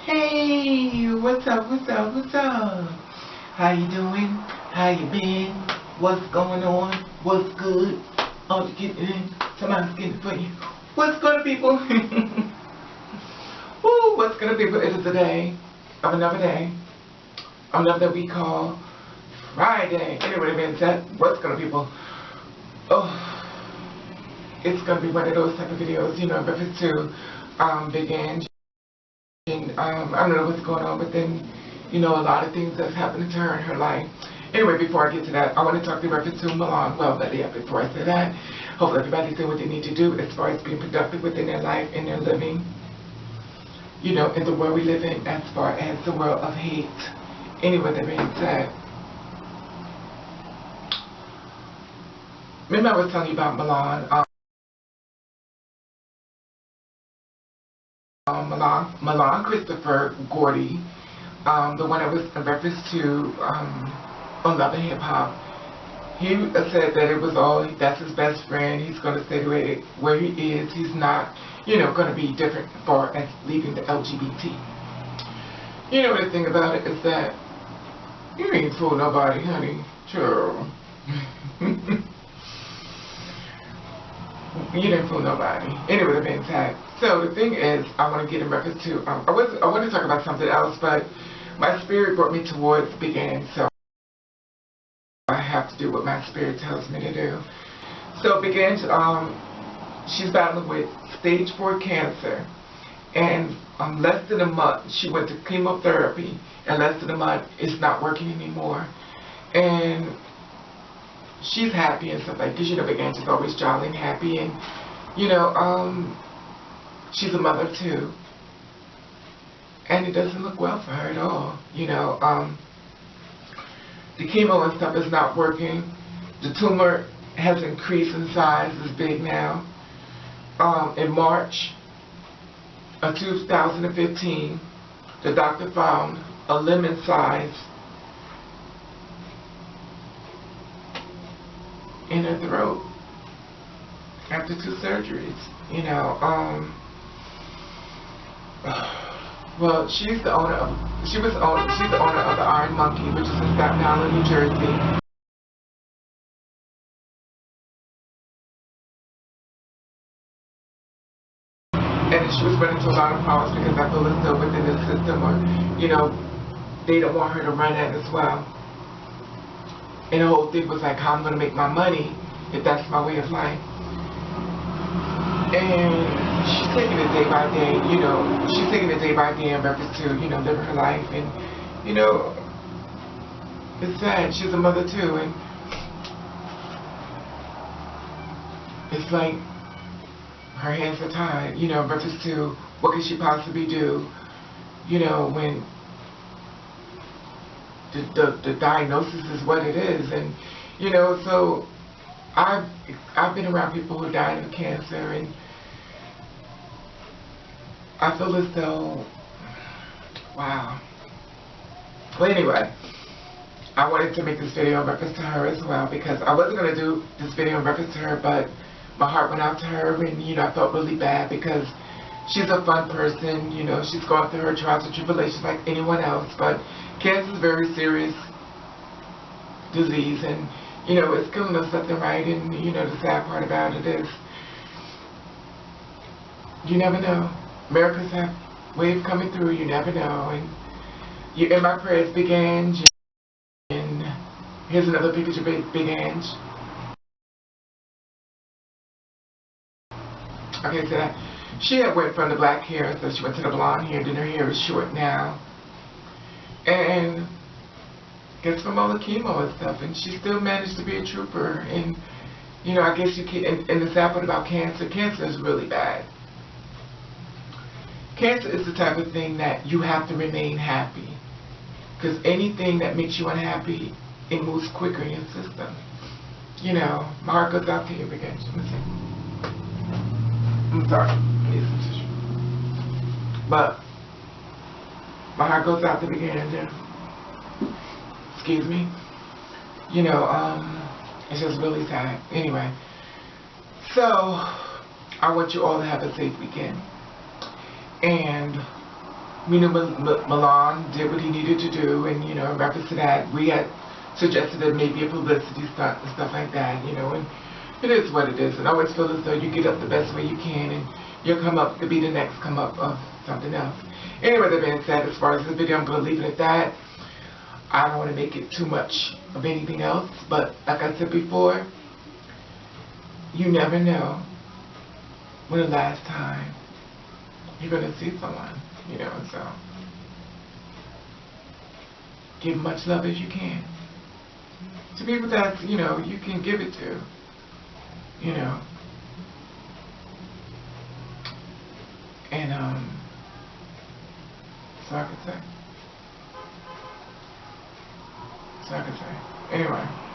Hey, what's up, what's up, what's up? How you doing? How you been? What's going on? What's good? Oh, you getting in? Somebody's getting for you. What's good, people? Woo, what's good, people? It is a day of another day. Another that we call Friday. Anyway, being said, what's good, people? Oh, it's gonna be one of those type of videos, you know, in reference to Big Ange. And I don't know what's going on, but then, you know, a lot of things that's happening to her in her life. Anyway, before I get to that, I want to talk in reference to Milan. Well, but yeah, before I say that, hopefully everybody's doing what they need to do as far as being productive within their life and their living. You know, in the world we live in, as far as the world of hate. Anyway, that being said, remember I was telling you about Milan. Milan Christopher Gordy, the one that was in reference to on Love and Hip Hop. He said that it was all, that's his best friend. He's going to stay where he is. He's not, you know, going to be different as far as leaving the LGBT. You know, the thing about it is that you ain't fool nobody, honey. Sure. You didn't fool nobody. Anyway, the being said. So the thing is, I want to get in reference to, I want to talk about something else, but my spirit brought me towards Big Ange, so I have to do what my spirit tells me to do. So Big Ange, she's battling with stage 4 cancer, and less than a month, she went to chemotherapy, and less than a month, it's not working anymore. And she's happy and stuff like, because you know Big Ange is always jolly and happy, and you know, she's a mother too, and it doesn't look well for her at all. You know, the chemo and stuff is not working. The tumor has increased in size, it's big now. In March of 2015, the doctor found a lemon size in her throat after 2 surgeries. You know, well, she's the owner of she's the owner of the Iron Monkey, which is in Staten Island, New Jersey. And she was running into a lot of problems because I feel as though within the system, or you know, they don't want her to run it as well. And the whole thing was like, how I'm going to make my money if that's my way of life. And she's taking it day by day, you know, she's taking it day by day in reference to, you know, living her life. And, you know, it's sad. She's a mother too. And it's like her hands are tied, you know, in reference to what could she possibly do, you know, when the diagnosis is what it is. And, you know, so I've been around people who died of cancer, and I feel as though, wow. Well, anyway, I wanted to make this video in reference to her as well, because I wasn't going to do this video in reference to her, but my heart went out to her, and, you know, I felt really bad because she's a fun person. You know, she's gone through her trials and tribulations like anyone else, but cancer is a very serious disease, and you know, it's killing us left and right. And you know, the sad part about it is, you never know. Miracles have a way of coming through. You never know. And you, in my prayers, Big Ange. And here's another picture of Big Ange. Okay, so that she had went from the black hair, so she went to the blonde hair. Then her hair is short now. And gets from all the chemo and stuff, and she still managed to be a trooper. And you know, I guess you can. And the sad part about cancer is really bad. Cancer is the type of thing that you have to remain happy, because anything that makes you unhappy, it moves quicker in your system. You know, my heart goes out to you again. Let me see. I'm sorry, I need some tissue. But my heart goes out to Big Ange. Excuse me. You know, it's just really sad. Anyway, so, I want you all to have a safe weekend. And we knew Milan did what he needed to do, and, you know, in reference to that, we had suggested that maybe a publicity stunt and stuff like that, you know, and it is what it is. And I always feel as though you get up the best way you can, and you'll come up to be the next come up of something else. Anyway, that being said, as far as the video, I'm going to leave it at that. I don't want to make it too much of anything else, but like I said before, you never know when the last time you're going to see someone, you know, and so give much love as you can to people that, you know, you can give it to, you know, and so I could say, anyway.